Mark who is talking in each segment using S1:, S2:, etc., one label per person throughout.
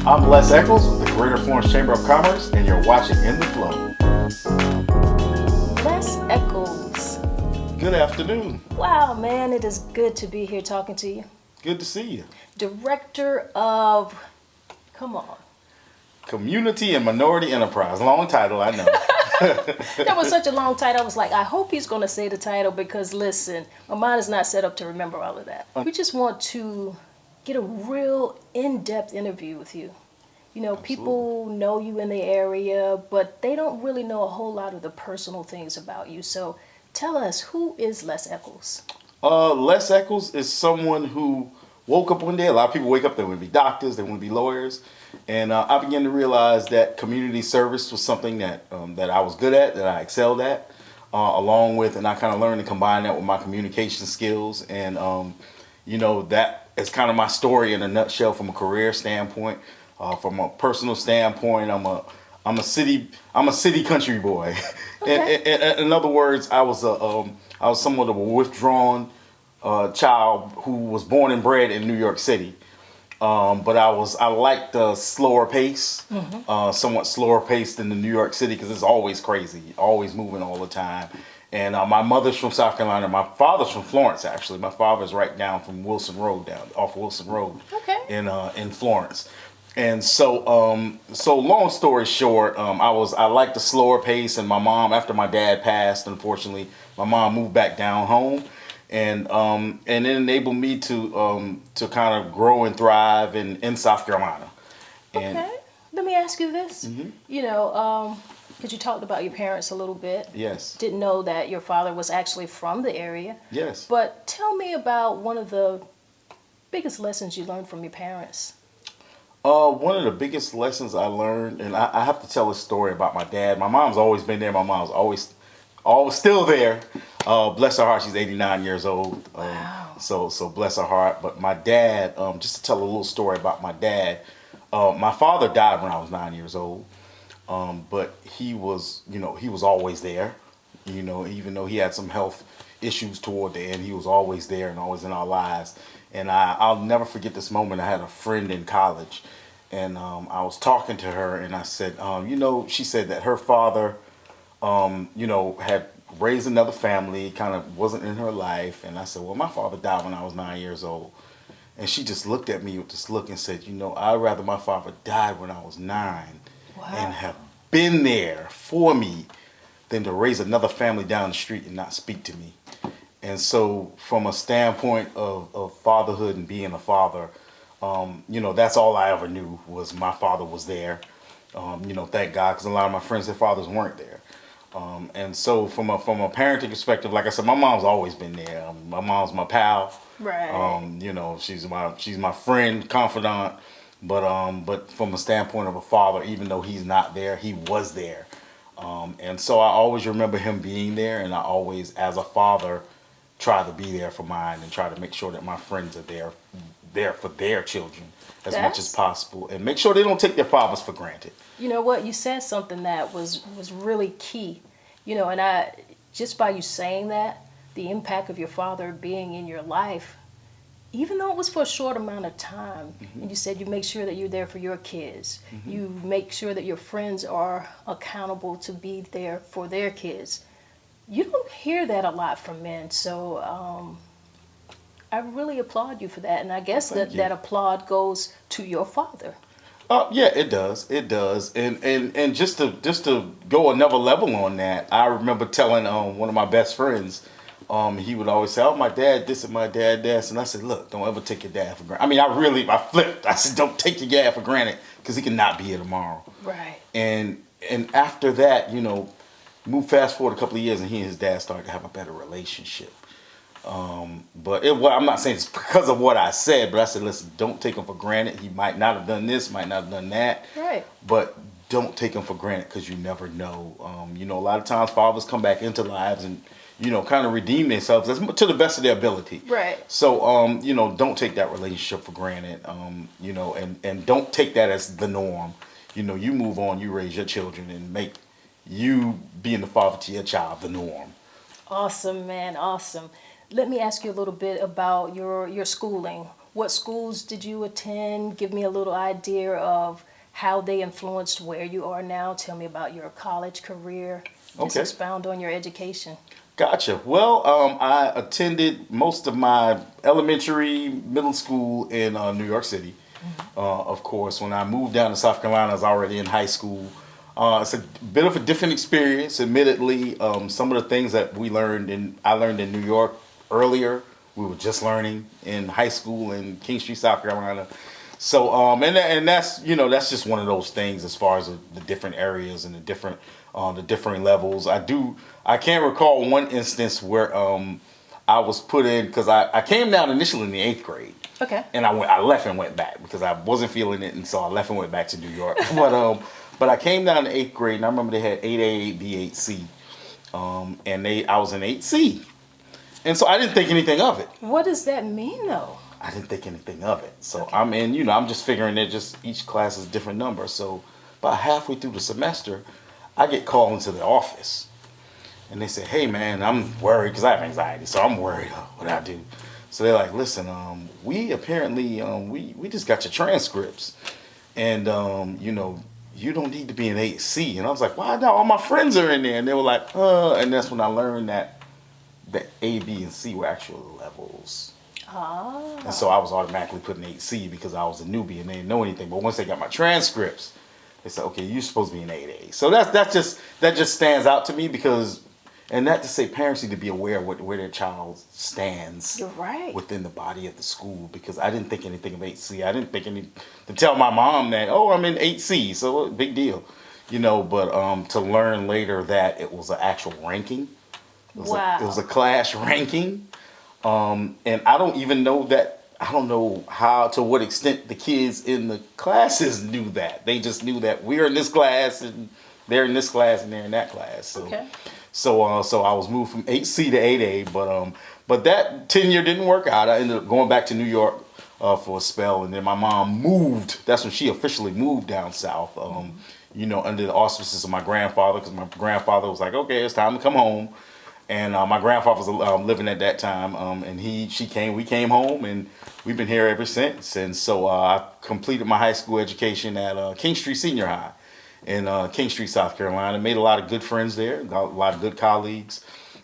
S1: I'm Les Echols with the Greater Florence Chamber of Commerce, and you're watching In the Flow.
S2: Les Echols.
S1: Good afternoon.
S2: Wow, man, it is good to be here talking to you.
S1: Good to see you.
S2: Director of, come on.
S1: Community and Minority Enterprise. Long title, I know.
S2: That was such a long title. I was like, I hope he's going to say the title because, listen, my mind is not set up to remember all of that. We just want to get a real in-depth interview with you. You know,
S1: Absolutely.
S2: People know you in the area, but they don't really know a whole lot of the personal things about you. So tell us, who is Les Echols?
S1: Les Echols is someone who woke up one day. A lot of people wake up, they want to be doctors, they want to be lawyers. And I began to realize that community service was something that I was good at, that I excelled at, along with, and I kind of learned to combine that with my communication skills. And, that is kind of my story in a nutshell from a career standpoint. From a personal standpoint, I'm a city country boy.
S2: Okay.
S1: In other words, I was somewhat of a withdrawn child who was born and bred in New York City. But I liked the slower pace, somewhat slower pace than the New York City because it's always crazy, always moving all the time. And my mother's from South Carolina. My father's from Florence, actually. My father's right down from Wilson Road, down off Wilson Road,
S2: Okay.
S1: in Florence. And so long story short, I liked the slower pace. And my mom, after my dad passed, unfortunately, my mom moved back down home. And it enabled me to kind of grow and thrive in South Carolina. And
S2: Okay. Let me ask you this. You know, because you talked about your parents a little bit.
S1: yes,
S2: Didn't know that your father was actually from the area.
S1: yes.
S2: But tell me about one of the biggest lessons you learned from your parents.
S1: One of the biggest lessons I learned, and I have to tell a story about my dad. My mom's always been there. My mom's always still there. Bless her heart, she's 89 years old.
S2: Wow.
S1: So bless her heart. But my dad, just to tell a little story about my dad, my father died when I was 9 years old. But he was always there. Even though he had some health issues toward the end, he was always there and always in our lives. And I'll never forget this moment. I had a friend in college, and I was talking to her, and I said, she said that her father, had raised another family, kind of wasn't in her life. And I said, well, my father died when I was 9 years old. And she just looked at me with this look and said, I'd rather my father died when I was 9 and have been there for me than to raise another family down the street and not speak to me. And so from a standpoint of fatherhood and being a father, that's all I ever knew was my father was there. Thank God, because a lot of my friends, their fathers weren't there. And so from a parenting perspective, like I said, my mom's always been there. My mom's my pal.
S2: Right.
S1: She's my friend, confidant. But from a standpoint of a father, even though he's not there, he was there. And so I always remember him being there, and I always, as a father, try to be there for mine and try to make sure that my friends are there for their children as much as possible, and make sure they don't take their fathers for granted.
S2: You know what? You said something that was really key. And I just by you saying that, the impact of your father being in your life, even though it was for a short amount of time, and you said you make sure that you're there for your kids, you make sure that your friends are accountable to be there for their kids. You don't hear that a lot from men, so I really applaud you for that, and I guess that applaud goes to your father.
S1: Yeah, it does. It does. And just to go another level on that, I remember telling one of my best friends, he would always say, "Oh, my dad this and my dad that," and I said, "Look, don't ever take your dad for granted." I mean, I flipped. I said, "Don't take your dad for granted because he cannot be here tomorrow."
S2: Right.
S1: And after that, move fast forward a couple of years, and he and his dad started to have a better relationship. But I'm not saying it's because of what I said, but I said, listen, don't take him for granted. He might not have done this, might not have done that.
S2: Right.
S1: But don't take him for granted because you never know. A lot of times fathers come back into lives and, kind of redeem themselves to the best of their ability.
S2: Right.
S1: So, don't take that relationship for granted, and don't take that as the norm. You move on, you raise your children and make you being the father to your child the norm.
S2: Awesome, man. Awesome. Let me ask you a little bit about your schooling. What schools did you attend? Give me a little idea of how they influenced where you are now. Tell me about your college career. Just
S1: Okay.
S2: expound on your education.
S1: Gotcha. Well, I attended most of my elementary, middle school in New York City. Of course, when I moved down to South Carolina, I was already in high school. It's a bit of a different experience, admittedly. Some of the things that I learned in New York earlier, we were just learning in high school in Kingstree, South Carolina. So, and that's that's just one of those things as far as the different areas and the different levels. I can't recall one instance where I was put in because I came down initially in the 8th grade.
S2: Okay.
S1: And I left and went back because I wasn't feeling it, and so I left and went back to New York. But I came down in 8th grade, and I remember they had 8A, 8B, 8C, and I was in 8C, and so I didn't think anything of it.
S2: What does that mean, though?
S1: I didn't think anything of it. So
S2: Okay.
S1: I'm just figuring that just each class is a different number. So about halfway through the semester, I get called into the office, and they say, "Hey man, I'm worried because I have anxiety, so I'm worried what I do." So they're like, "Listen, we apparently we just got your transcripts, and you don't need to be in 8C." And I was like, "Why not? All my friends are in there." And they were like, and that's when I learned that A, B, and C were actual levels.
S2: Ah.
S1: And so I was automatically put in 8C because I was a newbie and they didn't know anything. But once they got my transcripts, they said, "Okay, you're supposed to be in 8A." So that just stands out to me because, and not to say parents need to be aware of where their child stands
S2: You're right.
S1: within the body of the school, because I didn't think anything of 8C. I didn't think to tell my mom that, "Oh, I'm in 8C, so big deal," But to learn later that it was an actual ranking.
S2: Wow.
S1: It was a class ranking. And I don't even know that. I don't know to what extent the kids in the classes knew that. They just knew that we're in this class and they're in this class and they're in that class. So,
S2: Okay.
S1: so I was moved from 8C to 8A, but that tenure didn't work out. I ended up going back to New York for a spell, and then my mom moved. That's when she officially moved down south. Under the auspices of my grandfather, because my grandfather was like, "Okay, it's time to come home." And my grandfather was living at that time, and we came home, and we've been here ever since. And so I completed my high school education at Kingstree Senior High in Kingstree, South Carolina. Made a lot of good friends there, got a lot of good colleagues,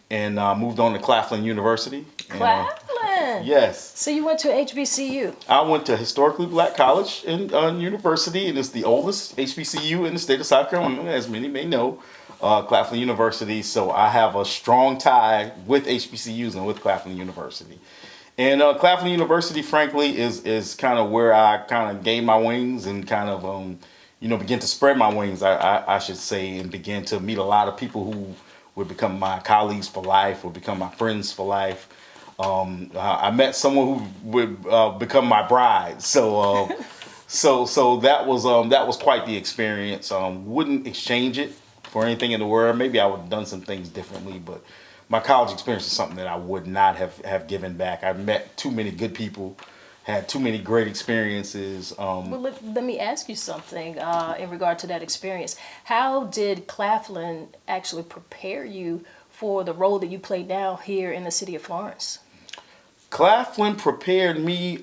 S1: and moved on to Claflin University.
S2: Claflin.
S1: Yes.
S2: So you went to HBCU.
S1: I went to Historically Black College in University, and it's the oldest HBCU in the state of South Carolina, as many may know. Claflin University, so I have a strong tie with HBCUs and with Claflin University. And Claflin University, frankly, is kind of where I kind of gained my wings and kind of, begin to spread my wings, I should say, and begin to meet a lot of people who would become my colleagues for life, would become my friends for life. I met someone who would become my bride, so that was quite the experience. Wouldn't exchange it for anything in the world. Maybe I would have done some things differently, but my college experience is something that I would not have given back. I met too many good people, had too many great experiences.
S2: Well, let me ask you something in regard to that experience. How did Claflin actually prepare you for the role that you play now here in the city of Florence?
S1: Claflin prepared me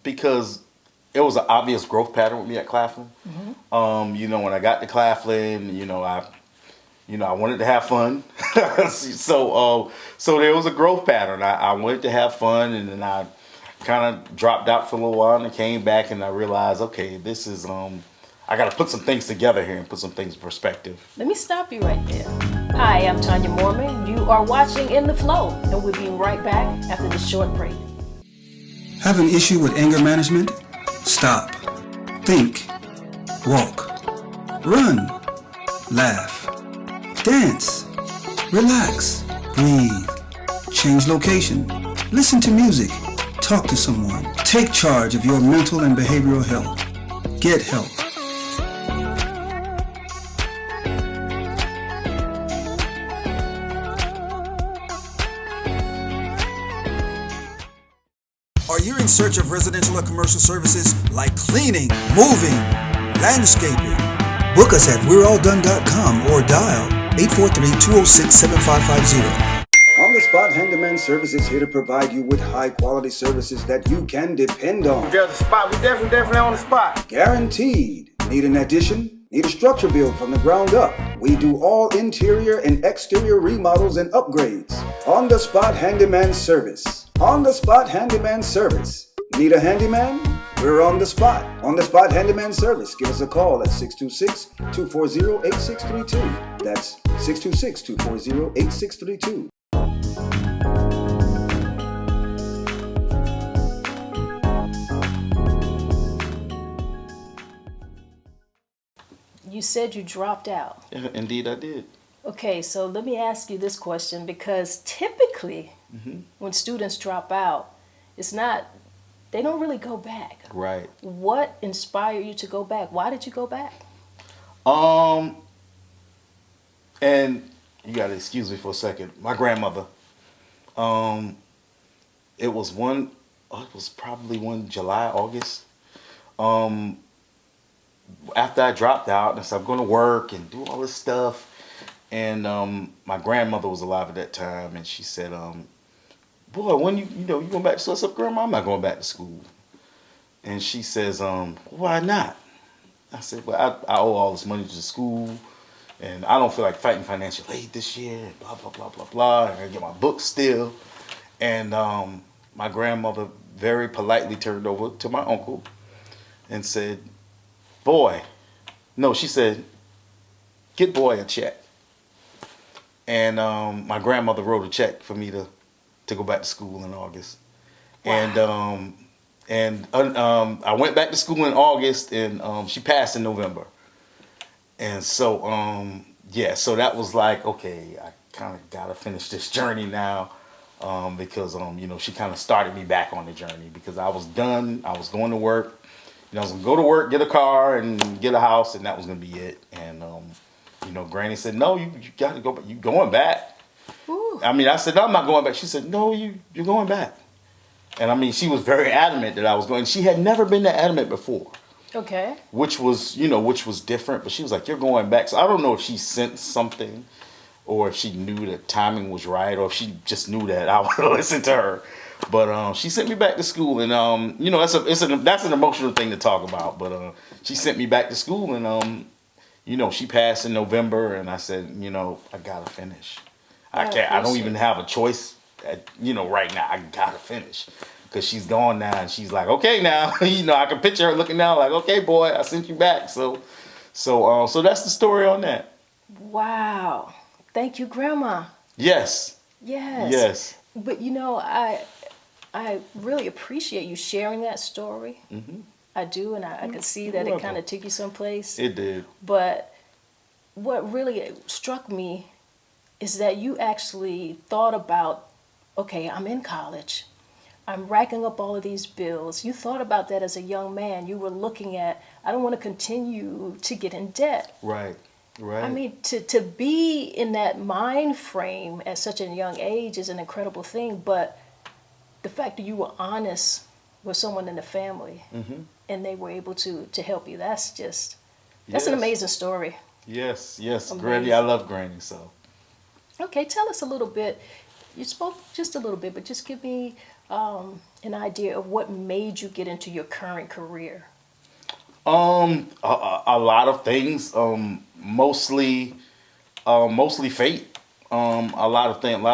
S1: because it was an obvious growth pattern with me at Claflin. Mm-hmm. When I got to Claflin, I wanted to have fun. So there was a growth pattern. I wanted to have fun, and then I kind of dropped out for a little while and came back, and I realized, okay, this is I got to put some things together here and put some things in perspective.
S2: Let me stop you right there. Hi, I'm Tonya Morman. You are watching In the Flow, and we'll be right back after this short break.
S3: Have an issue with anger management? Stop. Think. Walk. Run. Laugh. Dance. Relax. Breathe. Change location. Listen to music. Talk to someone. Take charge of your mental and behavioral health. Get help. Are you in search of residential or commercial services like cleaning, moving, landscaping? Book us at we'realldone.com or dial 843-206-7550. On the spot Spot Handyman Service is here to provide you with high-quality services that you can depend on.
S4: There's a spot. We definitely on the spot.
S3: Guaranteed. Need an addition? Need a structure built from the ground up? We do all interior and exterior remodels and upgrades. On the Spot Handyman Service. On the Spot Handyman Service. Need a handyman? We're on the spot. On the Spot Handyman Service. Give us a call at 626-240-8632. That's 626-240-8632.
S2: You said you dropped out.
S1: Yeah, indeed, I did.
S2: Okay, so let me ask you this question, because typically when students drop out, they don't really go back.
S1: Right.
S2: What inspired you to go back? Why did you go back?
S1: And you gotta excuse me for a second. My grandmother, it was probably one July, August. After I dropped out, and so I'm going to work and do all this stuff, and my grandmother was alive at that time, and she said, "Boy, when you going back to school?" I said, "Grandma, I'm not going back to school." And she says, "Why not?" I said, "Well, I owe all this money to the school, and I don't feel like fighting financial aid this year, and blah, blah, blah, blah, blah. I gotta get my books still." And my grandmother very politely turned over to my uncle and said, she said, "Get boy a check." And my grandmother wrote a check for me to go back to school in August. Wow. And I went back to school in August, and she passed in November. And so, so that was like, okay, I kind of got to finish this journey now, because, she kind of started me back on the journey, because I was done. I was going to work. I was going to go to work, get a car, and get a house, and that was going to be it. And, Granny said, "No, you got to go back. You're going back."
S2: Ooh.
S1: I said, "No, I'm not going back." She said, "No, you're going back." And, she was very adamant that I was going. She had never been that adamant before.
S2: Okay.
S1: Which was different. But she was like, "You're going back." So I don't know if she sensed something, or if she knew that timing was right, or if she just knew that I would listen to her. But she sent me back to school, and that's an emotional thing to talk about. But she sent me back to school, and she passed in November, and I said, I gotta finish. I can't. I don't even have a choice. Right now, I gotta finish, because she's gone now, and she's like, "Okay, now." I can picture her looking now, like, "Okay, boy, I sent you back." So that's the story on that.
S2: Wow. Thank you, Grandma.
S1: Yes.
S2: Yes.
S1: Yes.
S2: But I really appreciate you sharing that story. Mm-hmm. I do, and I could see that it kind of took you someplace.
S1: It did.
S2: But what really struck me is that you actually thought about, okay, I'm in college. I'm racking up all of these bills. You thought about that as a young man. You were looking at, I don't want to continue to get in debt.
S1: Right. Right.
S2: I mean, to be in that mind frame at such a young age is an incredible thing, but the fact that you were honest with someone in the family, and they were able to help you, that's an amazing story.
S1: Yes,
S2: Amazing.
S1: Granny, I love Granny, so.
S2: Okay, tell us a little bit. You spoke just a little bit, but just give me an idea of what made you get into your current career.
S1: A lot of things, mostly fate. A lot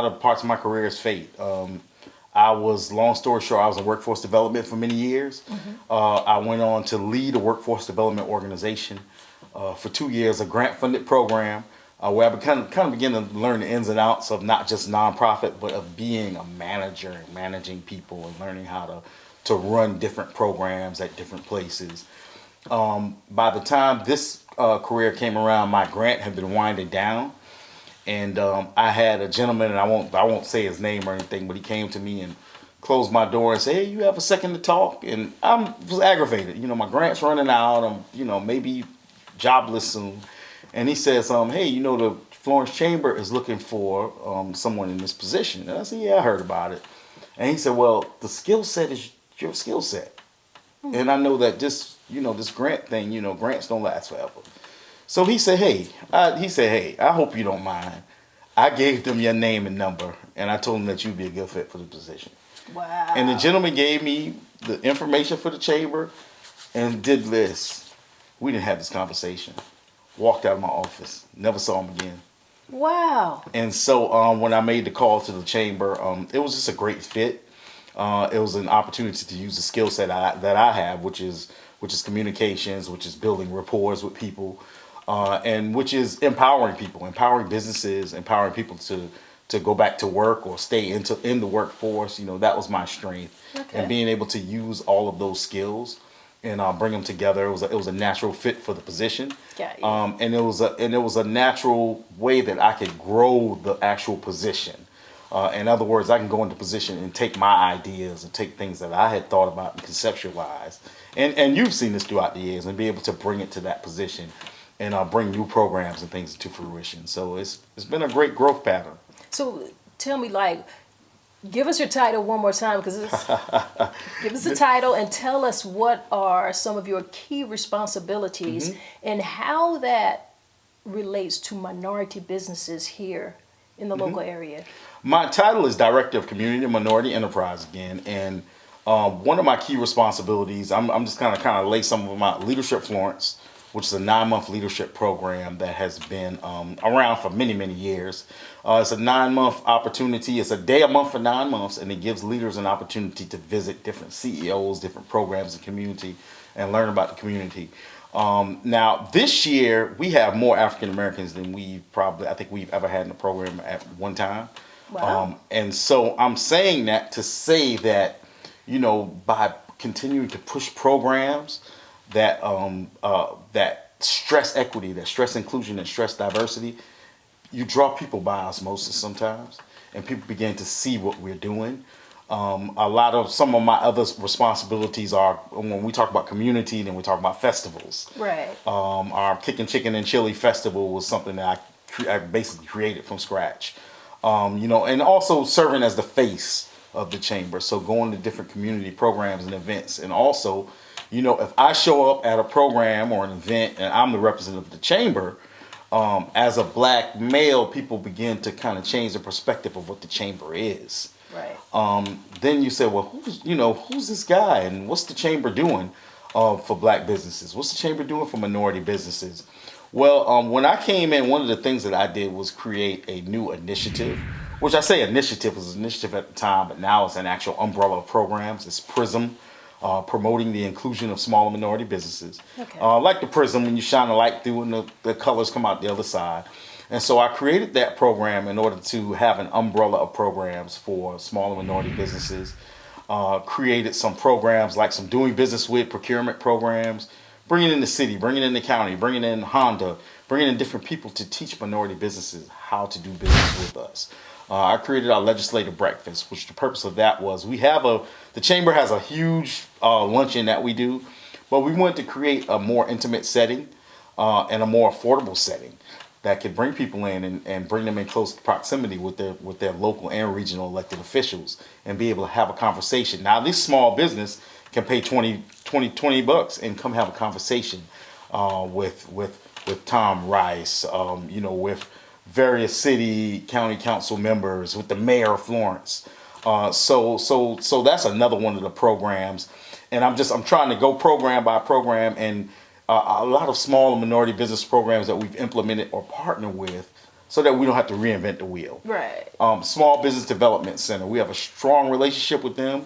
S1: of parts of my career is fate. Long story short, I was in workforce development for many years. I went on to lead a workforce development organization for 2 years, a grant-funded program where I kind of began to learn the ins and outs of not just nonprofit, but of being a manager and managing people and learning how to run different programs at different places. By the time this career came around, my grant had been winding down. And I had a gentleman, and I won't say his name or anything, but he came to me and closed my door and said, "Hey, you have a second to talk?" And I was aggravated. My grant's running out. I'm, maybe jobless soon. And he says, "Hey, the Florence Chamber is looking for someone in this position." And I said, "Yeah, I heard about it." And he said, "Well, the skill set is your skill set. And I know that this grant thing, grants don't last forever." So he said, "Hey, I hope you don't mind. I gave them your name and number, and I told them that you'd be a good fit for the position.
S2: Wow.
S1: And the gentleman gave me the information for the chamber and did this. We didn't have this conversation. Walked out of my office. Never saw him again.
S2: Wow.
S1: And so when I made the call to the chamber, it was just a great fit. It was an opportunity to use the skill set that I have, which is communications, which is building rapport with people, and which is empowering people, empowering businesses, empowering people to go back to work or stay in the workforce. That was my strength, and being able to use all of those skills and bring them together. It was a natural fit for the position, and it was a natural way that I could grow the actual position. In other words, I can go into position and take my ideas and take things that I had thought about and conceptualize. And you've seen this throughout the years, and be able to bring it to that position and bring new programs and things to fruition. So it's been a great growth pattern.
S2: So tell me, give us your title one more time, because give us the title and tell us what are some of your key responsibilities and how that relates to minority businesses here in the local area.
S1: My title is Director of Community and Minority Enterprise again, and one of my key responsibilities, I'm just kind of lay some of my Leadership Florence, which is a 9-month leadership program that has been around for many, many years. It's a 9-month opportunity. It's a day a month for 9 months, and it gives leaders an opportunity to visit different CEOs, different programs in the community, and learn about the community. Now, this year, we have more African Americans than I think we've ever had in the program at one time.
S2: Wow.
S1: And so I'm saying that to say that, by continuing to push programs that stress equity, that stress inclusion, and stress diversity, you draw people by osmosis sometimes, and people begin to see what we're doing. Some of my other responsibilities are, when we talk about community, then we talk about festivals.
S2: Right.
S1: Our Kickin' Chicken and Chili Festival was something that I basically created from scratch. And also serving as the face of the chamber. So going to different community programs and events. And also, if I show up at a program or an event and I'm the representative of the chamber, as a black male, people begin to kind of change the perspective of what the chamber is.
S2: Right.
S1: Then you say, well, who's this guy, and what's the chamber doing for black businesses? What's the chamber doing for minority businesses? Well, when I came in, one of the things that I did was create a new initiative, which I say initiative was an initiative at the time, but now it's an actual umbrella of programs. It's PRISM, promoting the inclusion of small and minority businesses.
S2: Okay.
S1: Like the PRISM, when you shine a light through and the colors come out the other side. And so I created that program in order to have an umbrella of programs for small and minority businesses. Created some programs like some doing business with procurement programs, bringing in the city, bringing in the county, bringing in Honda, bringing in different people to teach minority businesses how to do business with us. I created our legislative breakfast, which the purpose of that was the chamber has a huge luncheon that we do, but we wanted to create a more intimate setting and a more affordable setting that could bring people in and bring them in close proximity with their local and regional elected officials and be able to have a conversation. Now, this small business can pay $20 and come have a conversation with Tom Rice, with various city, county council members, with the mayor of Florence. So that's another one of the programs. And I'm trying to go program by program, and a lot of small and minority business programs that we've implemented or partnered with so that we don't have to reinvent the wheel.
S2: Right.
S1: Small Business Development Center, we have a strong relationship with them.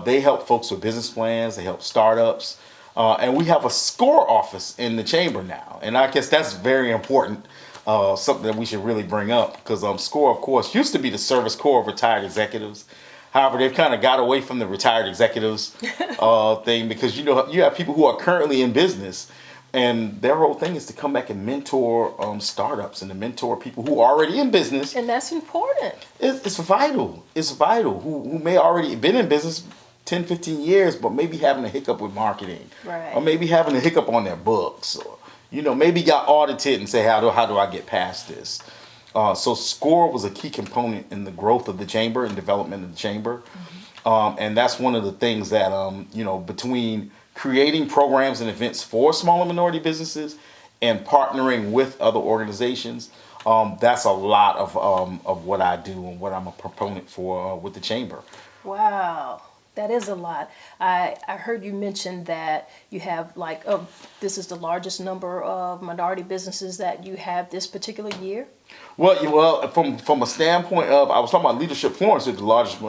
S1: They help folks with business plans, they help startups. And we have a SCORE office in the chamber now. And I guess that's very important, something that we should really bring up, because SCORE, of course, used to be the Service Corps of Retired Executives. However, they've kind of got away from the retired executives thing, because you have people who are currently in business, and their whole thing is to come back and mentor startups and to mentor people who are already in business.
S2: And that's important.
S1: It's vital. It's vital. Who may already been in business 10, 15 years, but maybe having a hiccup with marketing.
S2: Right.
S1: Or maybe having a hiccup on their books. Or, maybe got audited and say, how do I get past this? So SCORE was a key component in the growth of the chamber and development of the chamber. Mm-hmm. And that's one of the things that, between creating programs and events for small and minority businesses and partnering with other organizations, That's a lot of what I do and what I'm a proponent for with the chamber.
S2: Wow, that is a lot. I heard you mention that you have this is the largest number of minority businesses that you have this particular year.
S1: Well, from a standpoint of, I was talking about Leadership Florence, is the largest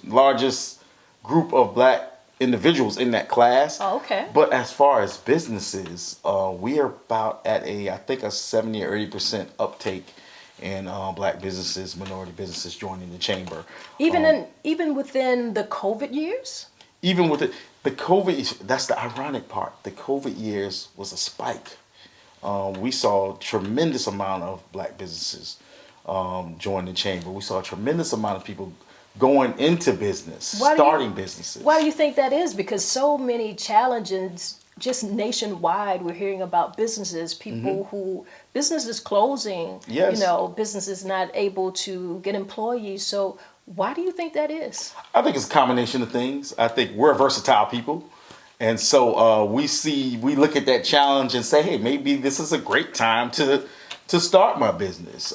S1: largest group of black individuals in that class.
S2: Oh, okay.
S1: But as far as businesses, we are about at I think a 70 or 80% uptake in black businesses, minority businesses joining the chamber.
S2: Even within the COVID years.
S1: Even with the COVID, that's the ironic part. The COVID years was a spike. We saw a tremendous amount of black businesses join the chamber. We saw a tremendous amount of people going into business, starting businesses.
S2: Why do you think that is? Because so many challenges, just nationwide, we're hearing about businesses, people who, businesses closing,
S1: Yes.
S2: businesses not able to get employees. So why do you think that is?
S1: I think it's a combination of things. I think we're versatile people. And so we look at that challenge and say, hey, maybe this is a great time to start my business.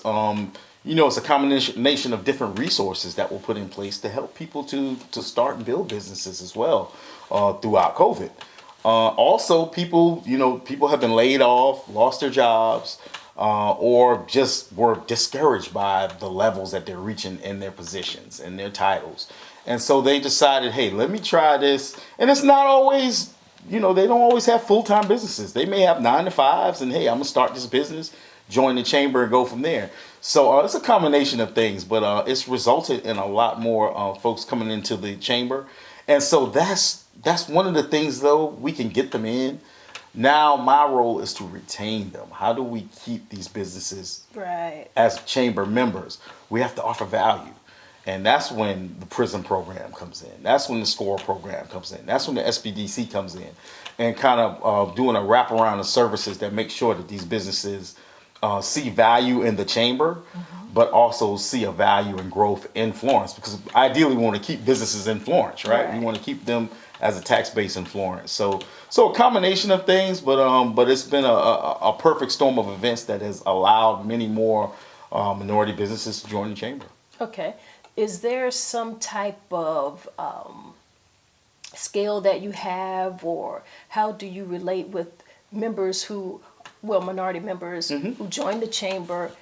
S1: It's a combination of different resources that we'll put in place to help people to start and build businesses as well throughout COVID. Also, people have been laid off, lost their jobs, or just were discouraged by the levels that they're reaching in their positions and their titles. And so they decided, hey, let me try this. And it's not always, they don't always have full-time businesses. They may have 9-to-5s and, hey, I'm going to start this business, join the chamber and go from there. So it's a combination of things, but it's resulted in a lot more folks coming into the chamber. And so that's one of the things, though, we can get them in. Now my role is to retain them. How do we keep these businesses as chamber members? We have to offer value. And that's when the prison program comes in. That's when the SCORE program comes in. That's when the SBDC comes in and kind of doing a wraparound of services that make sure that these businesses see value in the chamber, but also see a value and growth in Florence. Because ideally we want to keep businesses in Florence, right? We want to keep them as a tax base in Florence. So a combination of things, but it's been a perfect storm of events that has allowed many more minority businesses to join the chamber.
S2: Okay. Is there some type of scale that you have, or how do you relate with members minority members who join the chamber?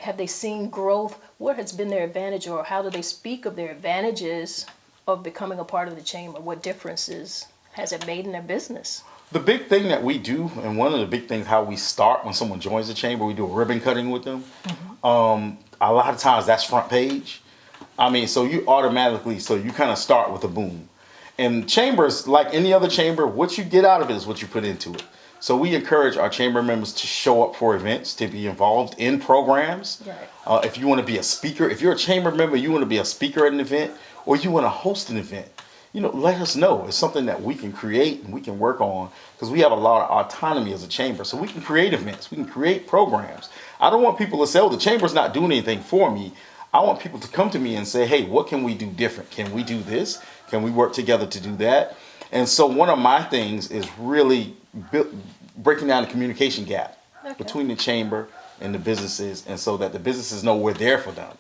S2: Have they seen growth? What has been their advantage, or how do they speak of their advantages of becoming a part of the chamber? What differences has it made in their business?
S1: The big thing that we do, and one of the big things how we start when someone joins the chamber, we do a ribbon cutting with them. A lot of times that's front page. So you kind of start with a boom. And chambers, like any other chamber, what you get out of it is what you put into it. So we encourage our chamber members to show up for events, to be involved in programs. If you want to be a speaker, if you're a chamber member, you want to be a speaker at an event, or you want to host an event, let us know. It's something that we can create and we can work on, because we have a lot of autonomy as a chamber. So we can create events, we can create programs. I don't want people to say, oh, the chamber's not doing anything for me. I want people to come to me and say, hey, what can we do different? Can we do this? Can we work together to do that? And so one of my things is really breaking down the communication gap between the chamber and the businesses, and so that the businesses know we're there for them.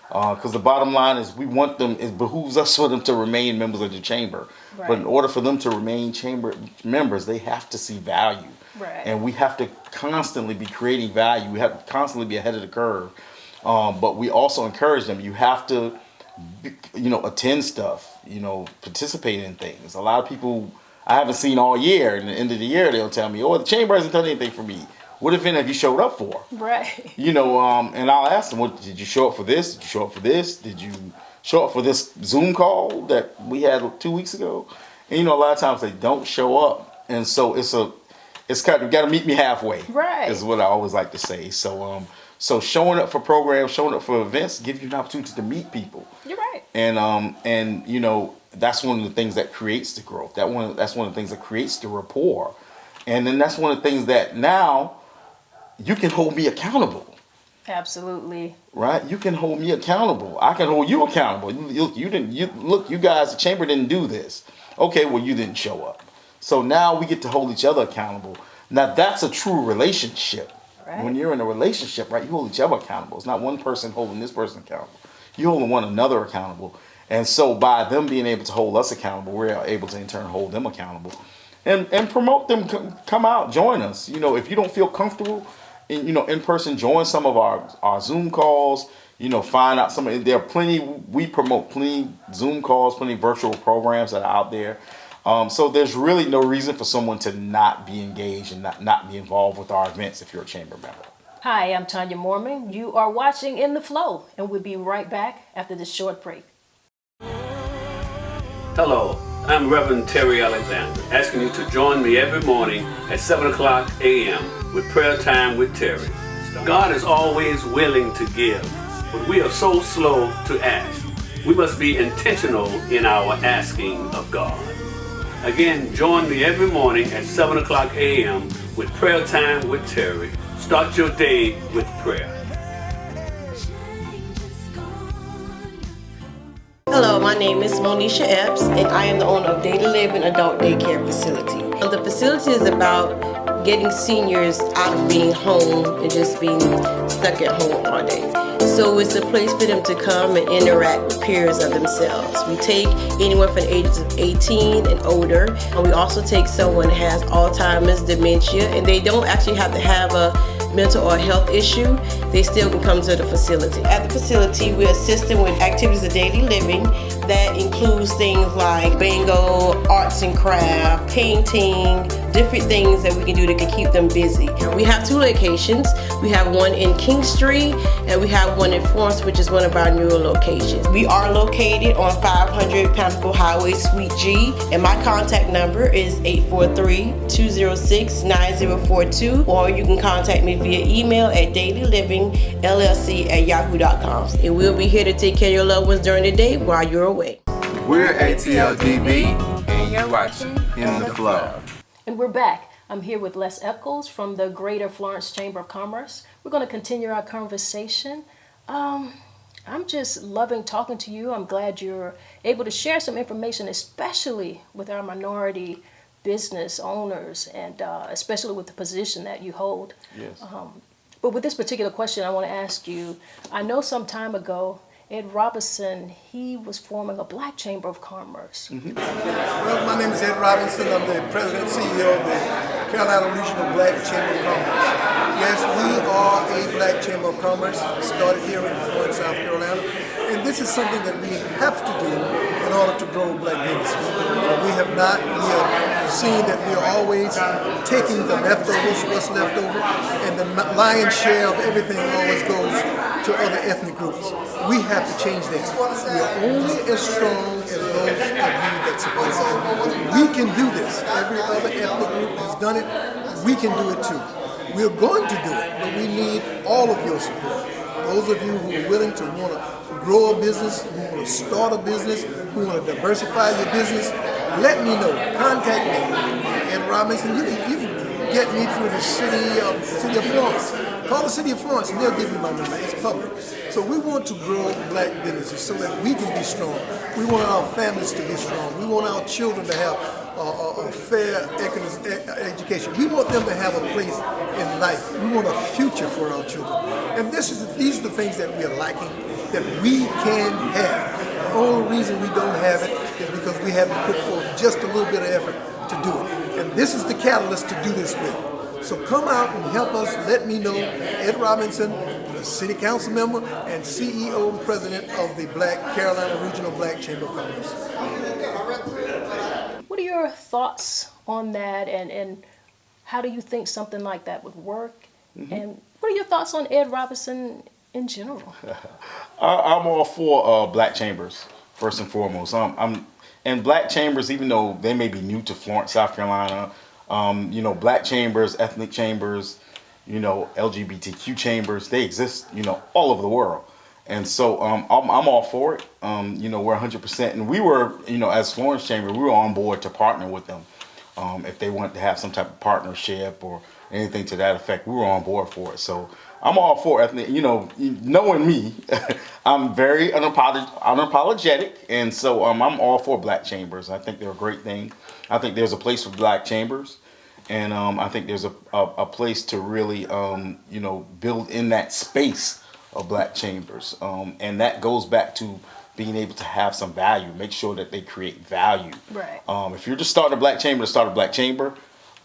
S1: Because the bottom line is it behooves us for them to remain members of the chamber. But in order for them to remain chamber members, they have to see value. And we have to constantly be creating value. We have to constantly be ahead of the curve. But we also encourage them. You have to, attend stuff, participate in things. A lot of people I haven't seen all year, and at the end of the year they'll tell me, oh, the chamber hasn't done anything for me. What event have you showed up for? And I'll ask them, did you show up for this? Did you show up for this? Did you show up for this Zoom call that we had 2 weeks ago? And a lot of times they don't show up. And so it's kind of, you got to meet me halfway. Is what I always like to say. So showing up for programs, showing up for events gives you an opportunity to meet people. And that's one of the things that creates the growth. That's one of the things that creates the rapport. And then that's one of the things that now you can hold me accountable.
S2: Absolutely.
S1: Right? You can hold me accountable. I can hold you accountable. You guys, the chamber didn't do this. Okay, well, you didn't show up. So now we get to hold each other accountable. Now that's a true relationship.
S2: Right.
S1: When you're in a relationship, right, you hold each other accountable. It's not one person holding this person accountable. You holding one another accountable. And so by them being able to hold us accountable, we're able to in turn hold them accountable. And promote them, come out, join us. You know, if you don't feel comfortable in person, join some of our Zoom calls, find out there are plenty, we promote plenty Zoom calls, plenty virtual programs that are out there. So there's really no reason for someone to not be engaged and not be involved with our events if you're a chamber member.
S2: Hi, I'm Tonya Morman. You are watching In the Flow, and we'll be right back after this short break.
S5: Hello, I'm Reverend Terry Alexander, asking you to join me every morning at 7 o'clock a.m. with Prayer Time with Terry. God is always willing to give, but we are so slow to ask. We must be intentional in our asking of God. Again, join me every morning at 7 o'clock a.m. with Prayer Time with Terry. Start your day with prayer.
S6: Hello, my name is Monisha Epps, and I am the owner of Daily Living Adult Daycare Facility. The facility is about getting seniors out of being home and just being stuck at home all day. So it's a place for them to come and interact with peers of themselves. We take anyone from the ages of 18 and older, and we also take someone that has Alzheimer's, dementia, and they don't actually have to have a mental or health issue. They still can come to the facility. At the facility, we assist them with activities of daily living that includes things like bingo, arts and craft, painting, different things that we can do that can keep them busy. We have 2 locations. We have one in Kingstree and we have one in Florence, which is one of our newer locations. We are located on 500 Pamlico Highway, Suite G, and my contact number is 843-206-9042, or you can contact me via email at dailylivingllc@yahoo.com. And we'll be here to take care of your loved ones during the day while you're away.
S7: We're ATLDB, and you're watching In the Flow.
S2: And we're back. I'm here with Les Echols from the Greater Florence Chamber of Commerce. We're going to continue our conversation. I'm just loving talking to you. I'm glad you're able to share some information, especially with our minority business owners, and especially with the position that you hold.
S1: Yes.
S2: But with this particular question, I want to ask you, I know some time ago, Ed Robinson, he was forming a Black Chamber of Commerce.
S4: Well, my name is Ed Robinson. I'm the president and CEO of the Carolina Regional Black Chamber of Commerce. Yes, we are a Black Chamber of Commerce, started here in Florence, South Carolina. And this is something that we have to do in order to grow Black businesses. We have seen that we are always taking the leftovers, what's left over, and the lion's share of everything always goes to other ethnic groups. We have to change that. We are only as strong as those of you that support us. We can do this. Every other ethnic group has done it. We can do it too. We're going to do it, but we need all of your support. Those of you who are willing to want to grow a business, who want to start a business, who want to diversify your business, let me know. Contact me. Ed Robinson, you can get me through the city of Florence. Call the city of Florence and they'll give you my number. It's public. So we want to grow Black businesses so that we can be strong. We want our families to be strong. We want our children to have a fair education. We want them to have a place in life. We want a future for our children. And these are the things that we are lacking, that we can have. The only reason we don't have it is because we haven't put forth just a little bit of effort to do it. And this is the catalyst to do this with. So come out and help us. Let me know. Ed Robinson, the City Council member and CEO and President of the Carolina Regional Black Chamber of Commerce.
S2: What are your thoughts on that, and how do you think something like that would work? Mm-hmm. And what are your thoughts on Ed Robinson in general?
S1: I'm all for Black chambers, first and foremost. And Black chambers, even though they may be new to Florence, South Carolina, Black chambers, ethnic chambers, LGBTQ chambers, they exist, all over the world. And so I'm all for it. We're 100%. And we were, as Florence Chamber, we were on board to partner with them. If they wanted to have some type of partnership or anything to that effect, we were on board for it. So I'm all for ethnic, knowing me, I'm very unapologetic. And so I'm all for Black chambers. I think they're a great thing. I think there's a place for Black chambers. And I think there's a place to really, build in that space of black chambers. And that goes back to being able to have some value, make sure that they create value.
S2: Right.
S1: If you're just starting a black chamber to start a black chamber,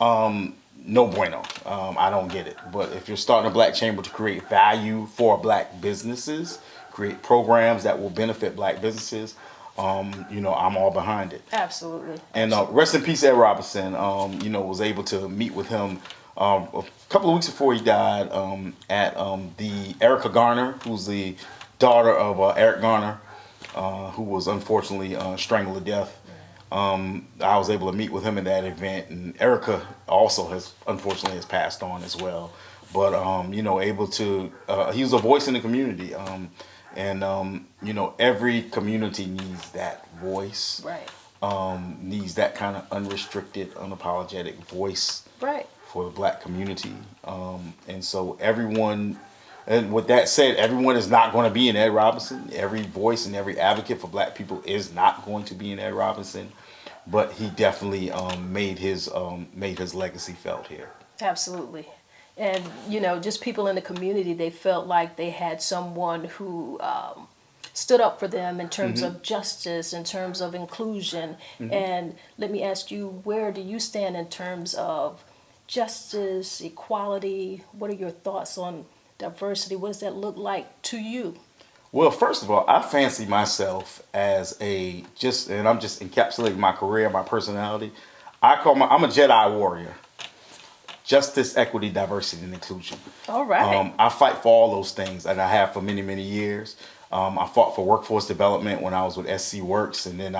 S1: no bueno. I don't get it. But if you're starting a black chamber to create value for black businesses, create programs that will benefit black businesses, I'm all behind it.
S2: Absolutely.
S1: And rest in peace, Ed Robinson. Was able to meet with him a couple of weeks before he died at the Erica Garner, who's the daughter of Eric Garner, who was unfortunately strangled to death. I was able to meet with him at that event, and Erica also unfortunately has passed on as well. But able to he was a voice in the community. Every community needs that voice.
S2: Right.
S1: Needs that kind of unrestricted, unapologetic voice.
S2: Right.
S1: For the black community. And so everyone, and with that said, everyone is not going to be an Ed Robinson. Every voice and every advocate for black people is not going to be an Ed Robinson. But he definitely made his legacy felt here.
S2: Absolutely. And, just people in the community, they felt like they had someone who stood up for them in terms of justice, in terms of inclusion. And let me ask you, where do you stand in terms of justice, equality? What are your thoughts on diversity? What does that look like to you?
S1: Well, first of all, I fancy myself as and I'm just encapsulating my career, my personality. I'm a Jedi warrior. Justice, equity, diversity, and inclusion.
S2: All right.
S1: I fight for all those things, and I have for many, many years. I fought for workforce development when I was with FilmsWorks, and then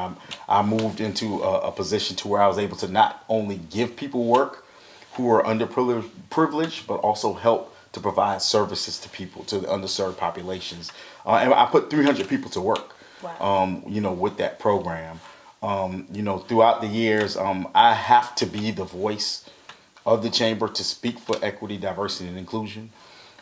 S1: I moved into a position to where I was able to not only give people work who are underprivileged, but also help to provide services to people, to the underserved populations. And I put 300 people to work,
S2: wow.
S1: With that program. Throughout the years, I have to be the voice of the chamber to speak for equity, diversity, and inclusion.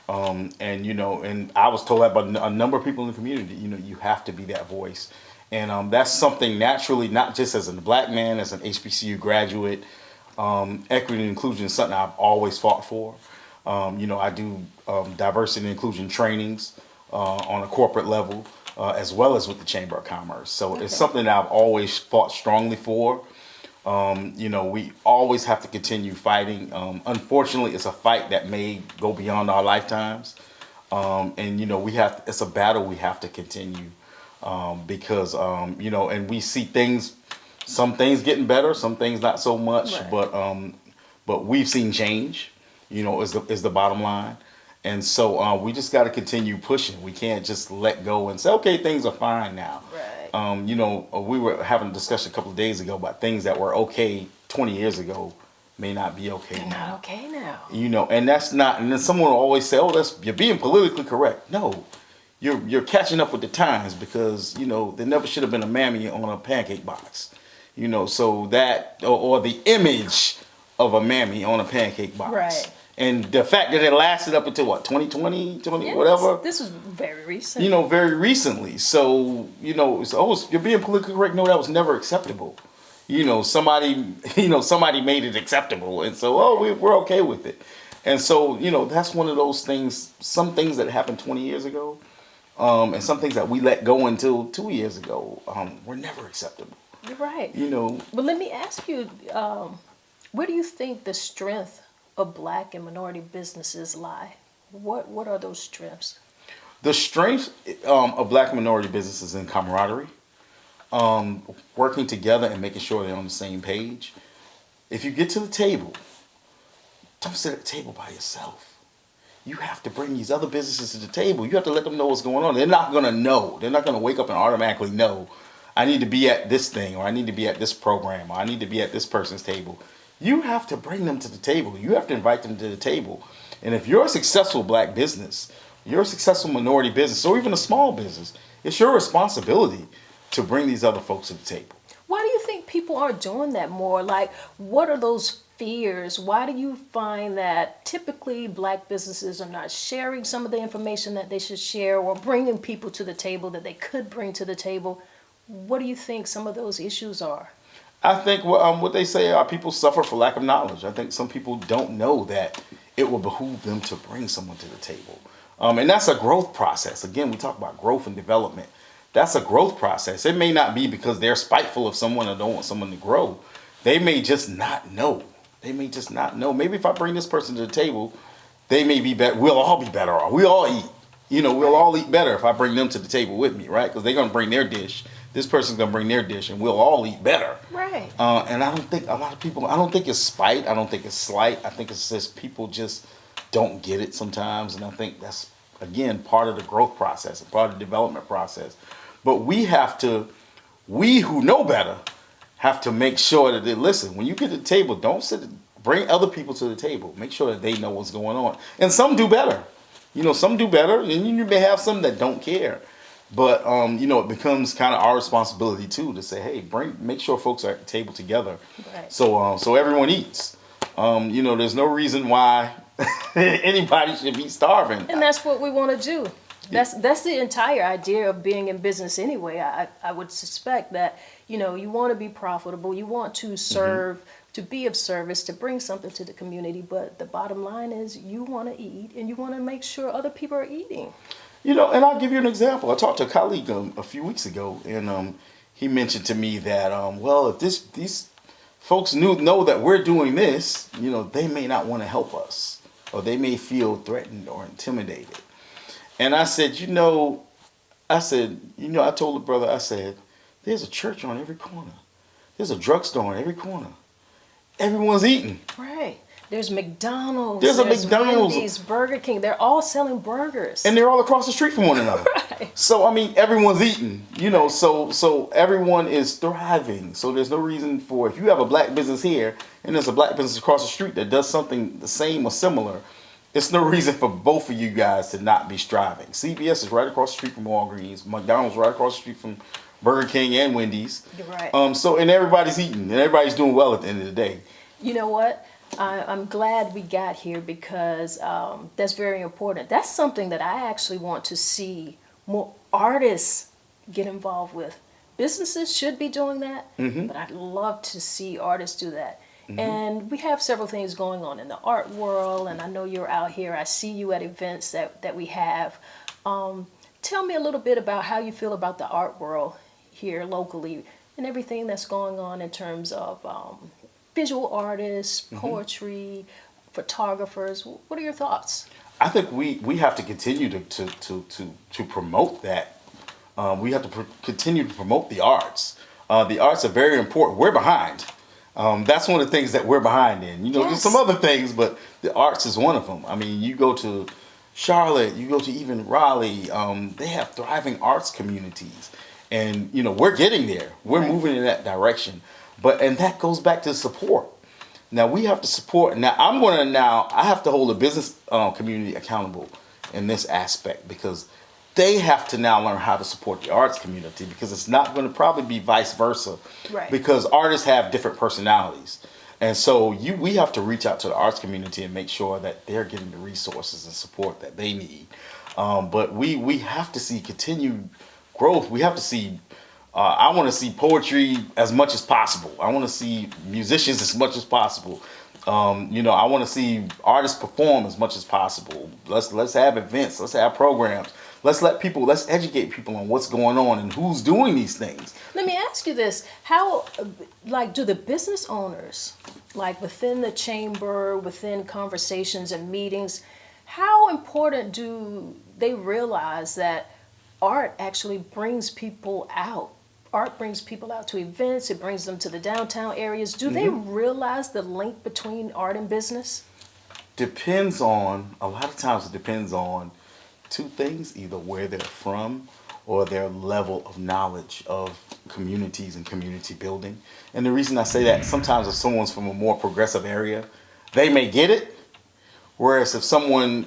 S1: And I was told that by a number of people in the community, you have to be that voice. And that's something naturally, not just as a black man, as an HBCU graduate, equity and inclusion is something I've always fought for. I do diversity and inclusion trainings on a corporate level, as well as with the Chamber of Commerce. So It's something that I've always fought strongly for. We always have to continue fighting. Unfortunately, it's a fight that may go beyond our lifetimes. It's a battle we have to continue because, and we see some things getting better, some things not so much, right. But we've seen change, is the bottom line. And so we just got to continue pushing. We can't just let go and say, okay, things are fine now.
S2: Right.
S1: We were having a discussion a couple of days ago about things that were okay 20 years ago may not be okay
S2: They're
S1: now.
S2: not okay now.
S1: And that's not, and then someone will always say, you're being politically correct. No, you're catching up with the times because, there never should have been a mammy on a pancake box. So that, or the image of a mammy on a pancake box.
S2: Right.
S1: And the fact that it lasted up until 2020, whatever.
S2: This was very recent.
S1: Very recently. So, you're being politically correct. No, that was never acceptable. Somebody made it acceptable. And so, we're okay with it. And so, that's one of those things, some things that happened 20 years ago, and some things that we let go until 2 years ago, were never acceptable.
S2: You're right. But let me ask you, where do you think the strength of black and minority businesses lie? What are those strengths?
S1: The strength of black and minority businesses in camaraderie, working together and making sure they're on the same page. If you get to the table, don't sit at the table by yourself. You have to bring these other businesses to the table. You have to let them know what's going on. They're not going to know. They're not going to wake up and automatically know, I need to be at this thing, or I need to be at this program, or I need to be at this person's table. You have to bring them to the table. You have to invite them to the table. And if you're a successful black business, you're a successful minority business, or even a small business, it's your responsibility to bring these other folks to the table.
S2: Why do you think people aren't doing that more? Like, what are those fears? Why do you find that typically black businesses are not sharing some of the information that they should share, or bringing people to the table that they could bring to the table? What do you think some of those issues are?
S1: I think what they say are people suffer for lack of knowledge. I think some people don't know that it will behoove them to bring someone to the table. And that's a growth process. Again, we talk about growth and development. That's a growth process. It may not be because they're spiteful of someone or don't want someone to grow. They may just not know. Maybe if I bring this person to the table, they may be better. We'll all be better off. We all eat. We'll all eat better if I bring them to the table with me, right? Because they're going to bring their dish. This person's going to bring their dish, and we'll all eat better.
S2: Right.
S1: And I don't think a lot of people, I don't think it's spite. I don't think it's slight. I think it's just people just don't get it sometimes. And I think that's, again, part of the growth process and part of the development process. But we who know better, have to make sure that they listen. When you get to the table, bring other people to the table. Make sure that they know what's going on. And some do better. Some do better, and you may have some that don't care. But it becomes kind of our responsibility too to say, hey, make sure folks are at the table together,
S2: Right.
S1: So everyone eats. There's no reason why anybody should be starving.
S2: And that's what we want to do. That's the entire idea of being in business anyway. I would suspect that you want to be profitable, you want to serve, to be of service, to bring something to the community. But the bottom line is you want to eat, and you want to make sure other people are eating.
S1: And I'll give you an example. I talked to a colleague a few weeks ago, and he mentioned to me that, if these folks know that we're doing this, they may not want to help us, or they may feel threatened or intimidated. And I said, I told the brother, I said, there's a church on every corner. There's a drugstore on every corner. Everyone's eating.
S2: Right. There's McDonald's.
S1: There's a McDonald's.
S2: Wendy's, Burger King. They're all selling burgers.
S1: And they're all across the street from one another.
S2: Right.
S1: So, everyone's eating, so everyone is thriving. So there's no reason for, if you have a black business here and there's a black business across the street that does something the same or similar, it's no reason for both of you guys to not be striving. CVS is right across the street from Walgreens. McDonald's right across the street from Burger King and Wendy's.
S2: You're right.
S1: And everybody's eating and everybody's doing well at the end of the day.
S2: You know what? I'm glad we got here because that's very important. That's something that I actually want to see more artists get involved with. Businesses should be doing that, but I'd love to see artists do that. And we have several things going on in the art world, and I know you're out here. I see you at events that we have. Tell me a little bit about how you feel about the art world here locally and everything that's going on in terms of visual artists, poetry, photographers. What are your thoughts?
S1: I think we have to continue to promote that. We have to continue to promote the arts. The arts are very important. We're behind. That's one of the things that we're behind in. There's some other things, but the arts is one of them. You go to Charlotte, you go to even Raleigh. They have thriving arts communities, and we're getting there. We're moving in that direction. And that goes back to support. Now we have to support. Now I have to hold the business community accountable in this aspect because they have to now learn how to support the arts community because it's not going to probably be vice versa.
S2: Right.
S1: Because artists have different personalities. And so we have to reach out to the arts community and make sure that they're getting the resources and support that they need. But we have to see continued growth. We have to see I want to see poetry as much as possible. I want to see musicians as much as possible. I want to see artists perform as much as possible. Let's have events. Let's have programs. Let's educate people on what's going on and who's doing these things.
S2: Let me ask you this. How, do the business owners, within the chamber, within conversations and meetings, how important do they realize that art actually brings people out? Art brings people out to events. It brings them to the downtown areas. Do they realize the link between art and business?
S1: A lot of times it depends on two things, either where they're from or their level of knowledge of communities and community building. And the reason I say that, sometimes if someone's from a more progressive area, they may get it. Whereas if someone,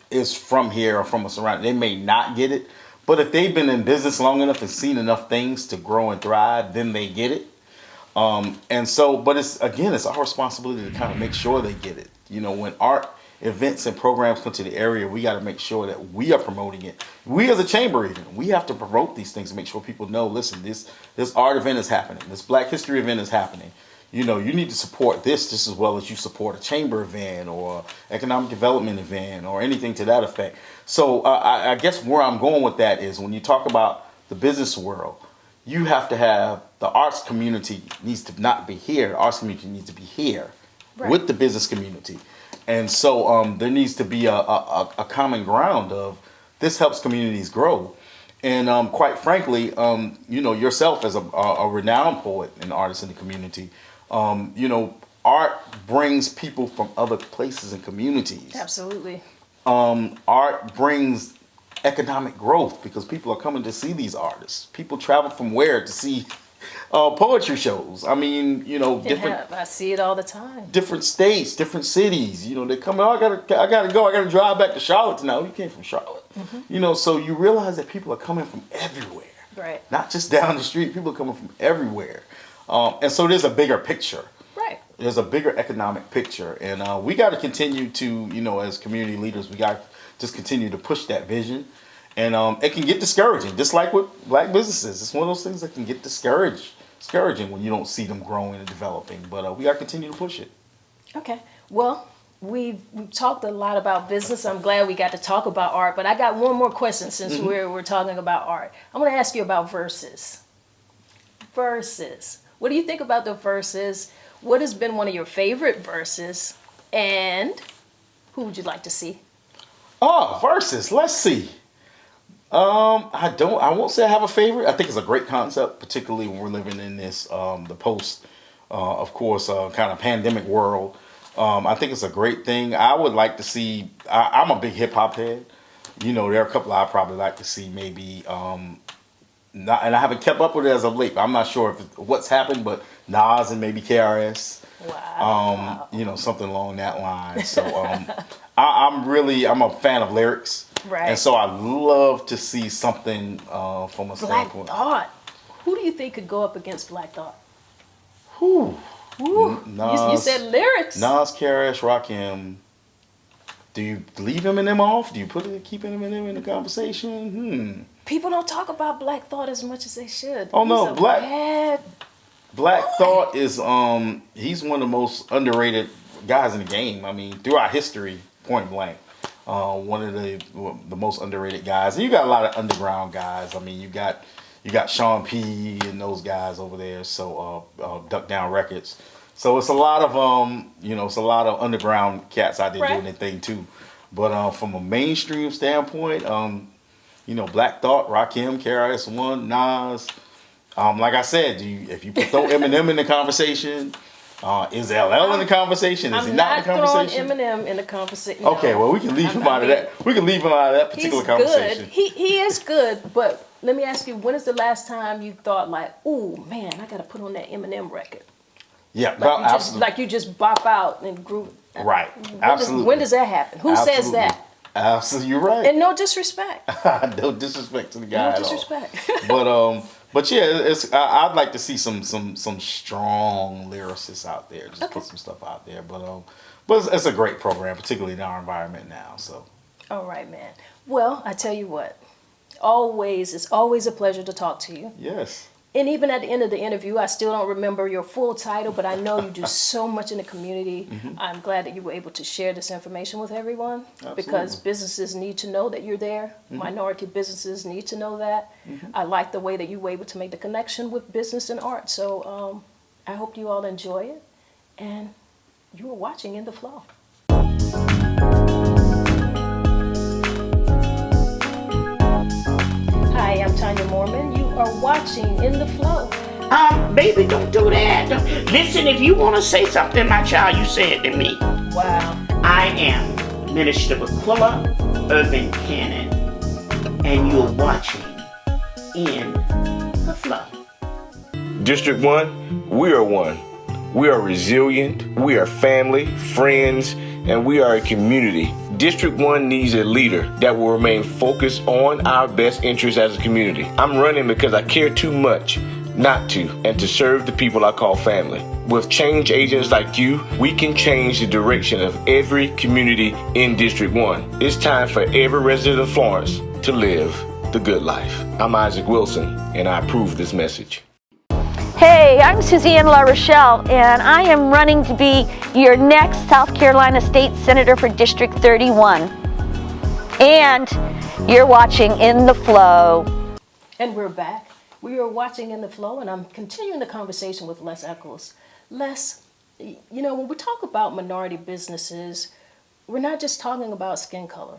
S1: is from here or from a surrounding, they may not get it. But if they've been in business long enough and seen enough things to grow and thrive, then they get it. But it's our responsibility to kind of make sure they get it. When art events and programs come to the area, we got to make sure that we are promoting it. We as a chamber, even, we have to promote these things to make sure people know, listen, this art event is happening. This Black History event is happening. You know, you need to support this just as well as you support a chamber event or economic development event or anything to that effect. So I guess where I'm going with that is when you talk about the business world, you have to have the arts community needs to not be here. The arts community needs to be here with the business community. And so there needs to be a common ground of this helps communities grow. And quite frankly, you know, yourself as a renowned poet and artist in the community, you know, art brings people from other places and communities.
S2: Absolutely.
S1: Art brings economic growth because people are coming to see these artists. People travel from where to see poetry shows. I mean, you know,
S2: I see it all the time.
S1: Different states, different cities. You know, they come. Oh, I gotta go. I gotta drive back to Charlotte now. You came from Charlotte. You know, so you realize that people are coming from everywhere.
S2: Right.
S1: Not just down the street. People are coming from everywhere. And so there's a bigger picture.
S2: Right.
S1: There's a bigger economic picture, and we got to continue to, you know, as community leaders, we got to just continue to push that vision. And it can get discouraging, just like with Black businesses. It's one of those things that can get discouraging when you don't see them growing and developing. But we got to continue to push it.
S2: Okay. Well, we've talked a lot about business. I'm glad we got to talk about art. But I got one more question since we're talking about art. I'm going to ask you about verses. Verses. What do you think about the verses? What has been one of your favorite verses? And who would you like to see?
S1: Oh, verses. Let's see. I won't say I have a favorite. I think it's a great concept, particularly when we're living in this, the post, of course, kind of pandemic world. I think it's a great thing. I would like to see, I'm a big hip hop head. You know, there are a couple I'd probably like to see maybe, not, and I haven't kept up with it as of late. I'm not sure what's happened, but Nas and maybe KRS.
S2: Wow.
S1: You know, something along that line. So I'm a fan of lyrics.
S2: Right.
S1: And so I love to see something from a standpoint.
S2: Black Thought. Who do you think could go up against Black Thought?
S1: Whew.
S2: Nas, you said lyrics.
S1: Nas, KRS, Rakim. Do you leave Eminem off? Do you keep Eminem in the conversation?
S2: People don't talk about Black Thought as much as they should.
S1: Oh no, Black
S2: boy.
S1: Thought is he's one of the most underrated guys in the game. I mean, throughout history, point blank. One of the most underrated guys. And you got a lot of underground guys. I mean, you got Sean P and those guys over there. So Duck Down Records. So it's a lot of it's a lot of underground cats out there doing their thing too. But from a mainstream standpoint, Black Thought, Rakim, KRS-One, Nas. Like I said, if you throw Eminem in the conversation. Is LL in the conversation? Is he not in the conversation?
S2: I'm not throwing Eminem in the conversation.
S1: Okay, well, we can leave him out of that. We can leave him out of that particular conversation.
S2: He is good, but let me ask you, when is the last time you thought like, "Ooh, man, I got to put on that Eminem record"?
S1: Yeah,
S2: like you just bop out and groove.
S1: Right, absolutely.
S2: When does that happen? Who says that?
S1: Absolutely, you're right.
S2: And no disrespect.
S1: No disrespect to the guy
S2: No disrespect.
S1: at all. But yeah, I'd like to see some strong lyricists out there. Just put some stuff out there. But it's a great program, particularly in our environment now. So.
S2: All right, man. Well, I tell you what. It's always a pleasure to talk to you.
S1: Yes.
S2: And even at the end of the interview, I still don't remember your full title, but I know you do so much in the community. I'm glad that you were able to share this information with everyone. Absolutely. Because businesses need to know that you're there. Minority businesses need to know that. I like the way that you were able to make the connection with business and art. So I hope you all enjoy it. And you are watching In the Flow. Hi, I'm Tonya Morman. You are watching In the Flow.
S8: Baby, don't do that. Listen, if you want to say something, my child, you say it to me.
S2: Wow.
S8: I am Minister Aquila Urban Cannon, and you're watching In the Flow.
S9: District 1, we are one. We are resilient, we are family, friends, and we are a community. District 1 needs a leader that will remain focused on our best interests as a community. I'm running because I care too much not to, and to serve the people I call family. With change agents like you, we can change the direction of every community in District 1. It's time for every resident of Florence to live the good life. I'm Isaac Wilson, and I approve this message.
S10: Hey, I'm Suzanne La Rochelle, and I am running to be your next South Carolina State Senator for District 31. And you're watching In the Flow.
S2: And we're back. We are watching In the Flow, and I'm continuing the conversation with Les Echols. Les, you know, when we talk about minority businesses, we're not just talking about skin color.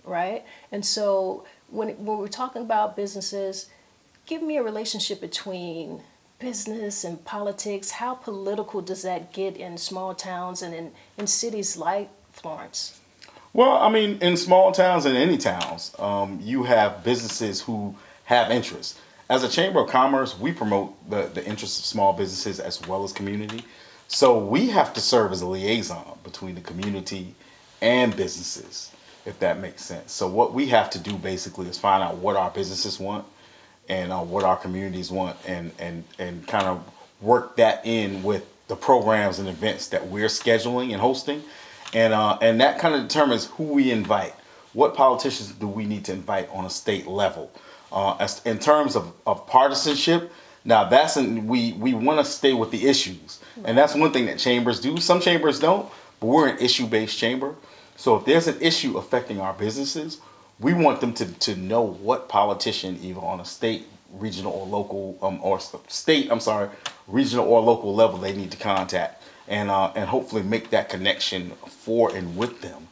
S2: Right? And so when we're talking about businesses, give me a relationship between business and politics. How political does that get in small towns and in cities like Florence?
S1: Well, I mean, in small towns and any towns, you have businesses who have interests. As a Chamber of Commerce, we promote the interests of small businesses as well as community. So we have to serve as a liaison between the community and businesses, if that makes sense. So what we have to do basically is find out what our businesses want and what our communities want, and kind of work that in with the programs and events that we're scheduling and hosting, and that kind of determines who we invite. What politicians do we need to invite on a state level? In terms of partisanship, now we want to stay with the issues, and that's one thing that chambers do. Some chambers don't, but we're an issue-based chamber. So if there's an issue affecting our businesses, we want them to know what politician, either on a state, regional, or local, regional or local level, they need to contact, and hopefully make that connection for and with them,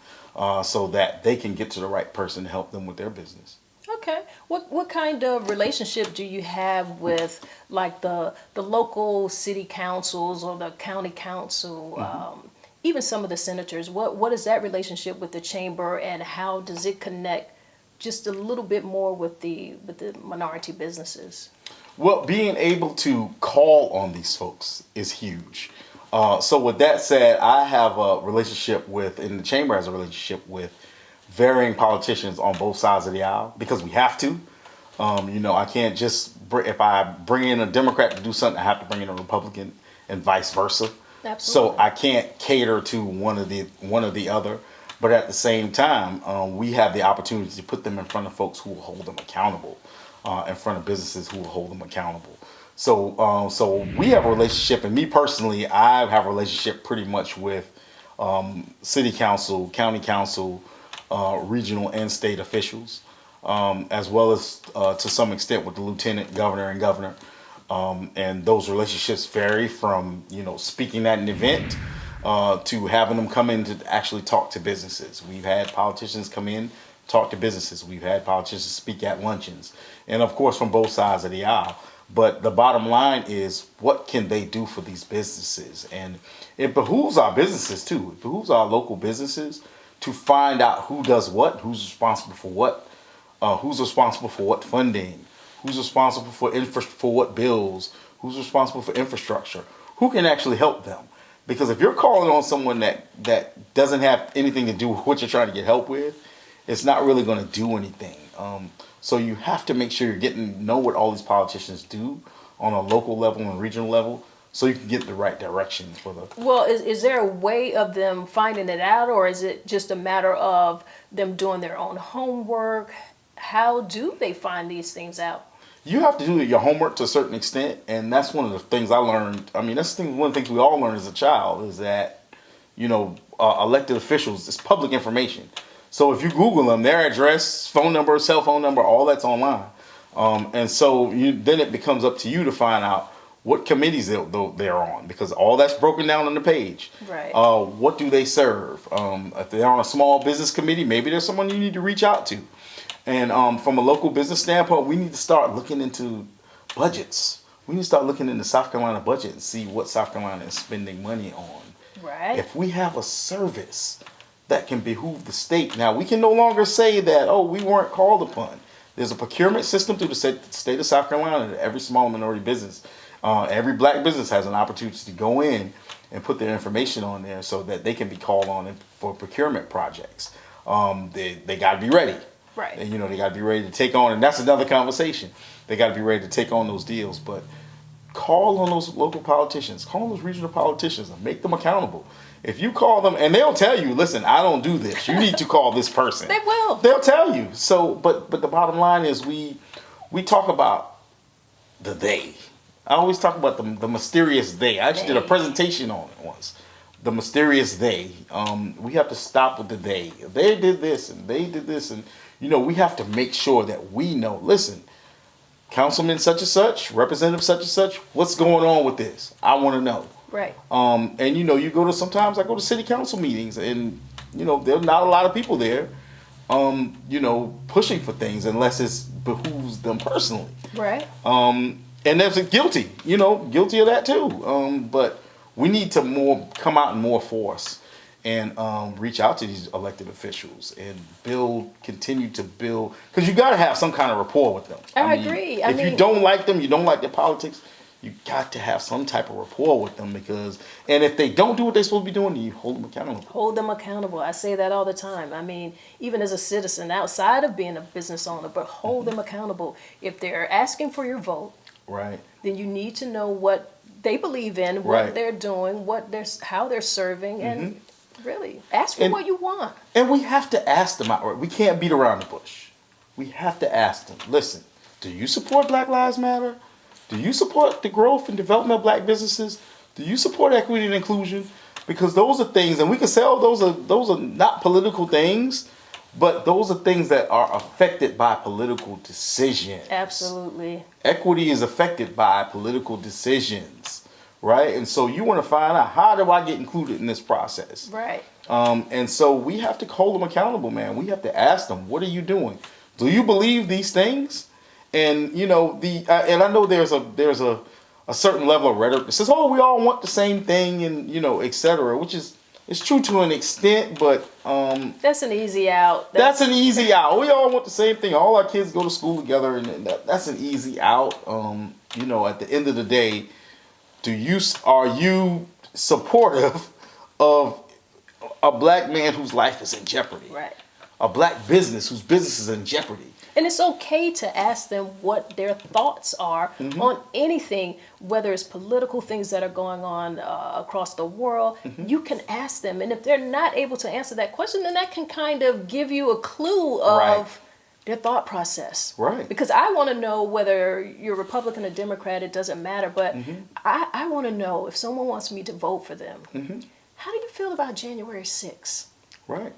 S1: so that they can get to the right person to help them with their business.
S2: Okay. What kind of relationship do you have with like the local city councils or the county council? Even some of the senators, what is that relationship with the chamber, and how does it connect just a little bit more with the minority businesses?
S1: Well, being able to call on these folks is huge. So with that said, I have a relationship and the chamber has a relationship with varying politicians on both sides of the aisle, because we have to. I can't just, if I bring in a Democrat to do something, I have to bring in a Republican, and vice versa.
S2: Absolutely.
S1: So I can't cater to one or the other, but at the same time, we have the opportunity to put them in front of folks who will hold them accountable, in front of businesses who will hold them accountable. So we have a relationship, and me personally, I have a relationship pretty much with city council, county council, regional and state officials, as well as to some extent with the lieutenant governor and governor. And those relationships vary from, speaking at an event to having them come in to actually talk to businesses. We've had politicians come in, talk to businesses. We've had politicians speak at luncheons, and of course from both sides of the aisle. But the bottom line is, what can they do for these businesses? And it behooves our businesses too. It behooves our local businesses to find out who does what, who's responsible for what, who's responsible for what funding, who's responsible for what bills, who's responsible for infrastructure, who can actually help them. Because if you're calling on someone that doesn't have anything to do with what you're trying to get help with, it's not really going to do anything. So you have to make sure you're getting to know what all these politicians do on a local level and regional level, so you can get the right directions for the...
S2: Well, is there a way of them finding it out, or is it just a matter of them doing their own homework? How do they find these things out?
S1: You have to do your homework to a certain extent, and that's one of the things I learned. I mean, that's one of the things we all learn as a child, is that, elected officials, it's public information. So if you Google them, their address, phone number, cell phone number, all that's online. And so then it becomes up to you to find out what committees they're on, because all that's broken down on the page.
S2: Right.
S1: What do they serve? If they're on a small business committee, maybe there's someone you need to reach out to. And from a local business standpoint, we need to start looking into budgets. We need to start looking into South Carolina budget and see what South Carolina is spending money on.
S2: Right.
S1: If we have a service that can behoove the state, now we can no longer say that, we weren't called upon. There's a procurement system through the state of South Carolina that every small minority business, every black business has an opportunity to go in and put their information on there so that they can be called on for procurement projects. They got to be ready.
S2: Right.
S1: And, they got to be ready to take on, and that's another conversation. They got to be ready to take on those deals. But call on those local politicians, call on those regional politicians, and make them accountable. If you call them, and they'll tell you, listen, I don't do this. You need to call this person.
S2: They will.
S1: They'll tell you. So, but the bottom line is we talk about the they. I always talk about the mysterious they. I actually did a presentation on it once. The mysterious they. We have to stop with the they. They did this and they did this, and we have to make sure that we know. Listen, Councilman such and such, Representative such and such, what's going on with this? I want to know.
S2: Right.
S1: And you go to, sometimes I go to city council meetings, and there's not a lot of people there, pushing for things unless it behooves them personally.
S2: Right.
S1: And there's guilty of that too. But we need to come out in more force and reach out to these elected officials and continue to build, because you got to have some kind of rapport with them.
S2: I agree.
S1: If you don't like them, you don't like their politics, you got to have some type of rapport with them, and if they don't do what they're supposed to be doing, you hold them accountable.
S2: Hold them accountable. I say that all the time. I mean, even as a citizen, outside of being a business owner, but hold them accountable. If they're asking for your vote,
S1: right,
S2: then you need to know what they believe in, what they're doing, how they're serving, and really ask for what you want.
S1: And we have to ask them outright. We can't beat around the bush. We have to ask them, listen, do you support Black Lives Matter? Do you support the growth and development of black businesses? Do you support equity and inclusion? Because those are things, and we can say, those are not political things, but those are things that are affected by political decisions.
S2: Absolutely.
S1: Equity is affected by political decisions, right? And so you want to find out, how do I get included in this process?
S2: Right.
S1: And so we have to hold them accountable, man. We have to ask them, what are you doing? Do you believe these things? And and I know there's a certain level of rhetoric that says, oh, we all want the same thing, and et cetera, which is, it's true to an extent, but
S2: that's an easy out.
S1: That's an easy out. We all want the same thing. All our kids go to school together, and that's an easy out. At the end of the day, are you supportive of a black man whose life is in jeopardy?
S2: Right.
S1: A black business whose business is in jeopardy.
S2: And it's okay to ask them what their thoughts are on anything, whether it's political things that are going on across the world. You can ask them. And if they're not able to answer that question, then that can kind of give you a clue of their thought process.
S1: Right.
S2: Because I want to know whether you're Republican or Democrat, it doesn't matter. But I want to know, if someone wants me to vote for them, how do you feel about January 6th?
S1: Right.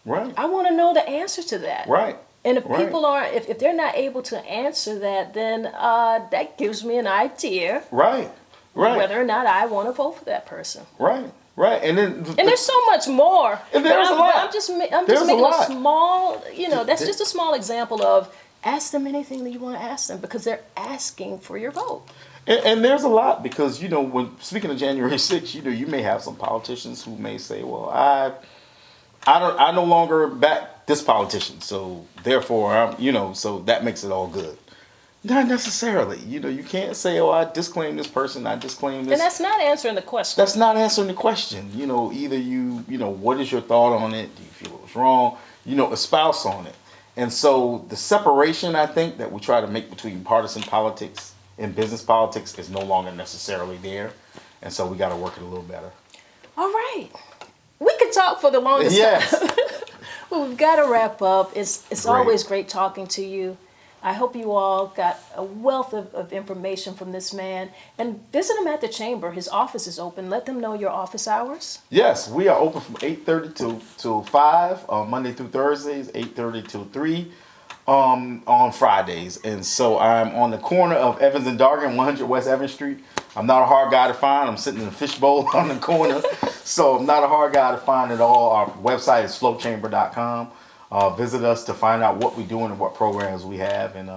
S1: Right.
S2: I want to know the answer to that.
S1: Right.
S2: And if people aren't, if they're not able to answer that, then that gives me an idea, whether or not I want to vote for that person.
S1: Right. And then,
S2: there's so much more.
S1: And there's a lot.
S2: I'm just making a small, that's just a small example of, ask them anything that you want to ask them, because they're asking for your vote.
S1: And there's a lot, because when speaking of January 6th, you may have some politicians who may say, well, I no longer back this politician, so therefore so that makes it all good. Not necessarily. You can't say, oh, I disclaim this person, I disclaim this.
S2: And that's not answering the question.
S1: That's not answering the question. Either what is your thought on it? Do you feel it was wrong? Espouse on it. And so the separation, I think, that we try to make between partisan politics and business politics is no longer necessarily there. And so we got to work it a little better.
S2: All right. We could talk for the longest time. Well, we've got to wrap up. It's always great talking to you. I hope you all got a wealth of information from this man. And visit him at the chamber. His office is open. Let them know your office hours.
S1: Yes, we are open from 8:30 till 5, Monday through Thursdays, 8:30 till 3 on Fridays. And so I'm on the corner of Evans and Dargan, 100 West Evans Street. I'm not a hard guy to find. I'm sitting in a fishbowl on the corner. So I'm not a hard guy to find at all. Our website is flowchamber.com. Visit us to find out what we're doing and what programs we have. And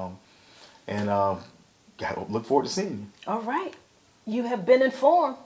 S1: look forward to seeing you.
S2: All right. You have been informed.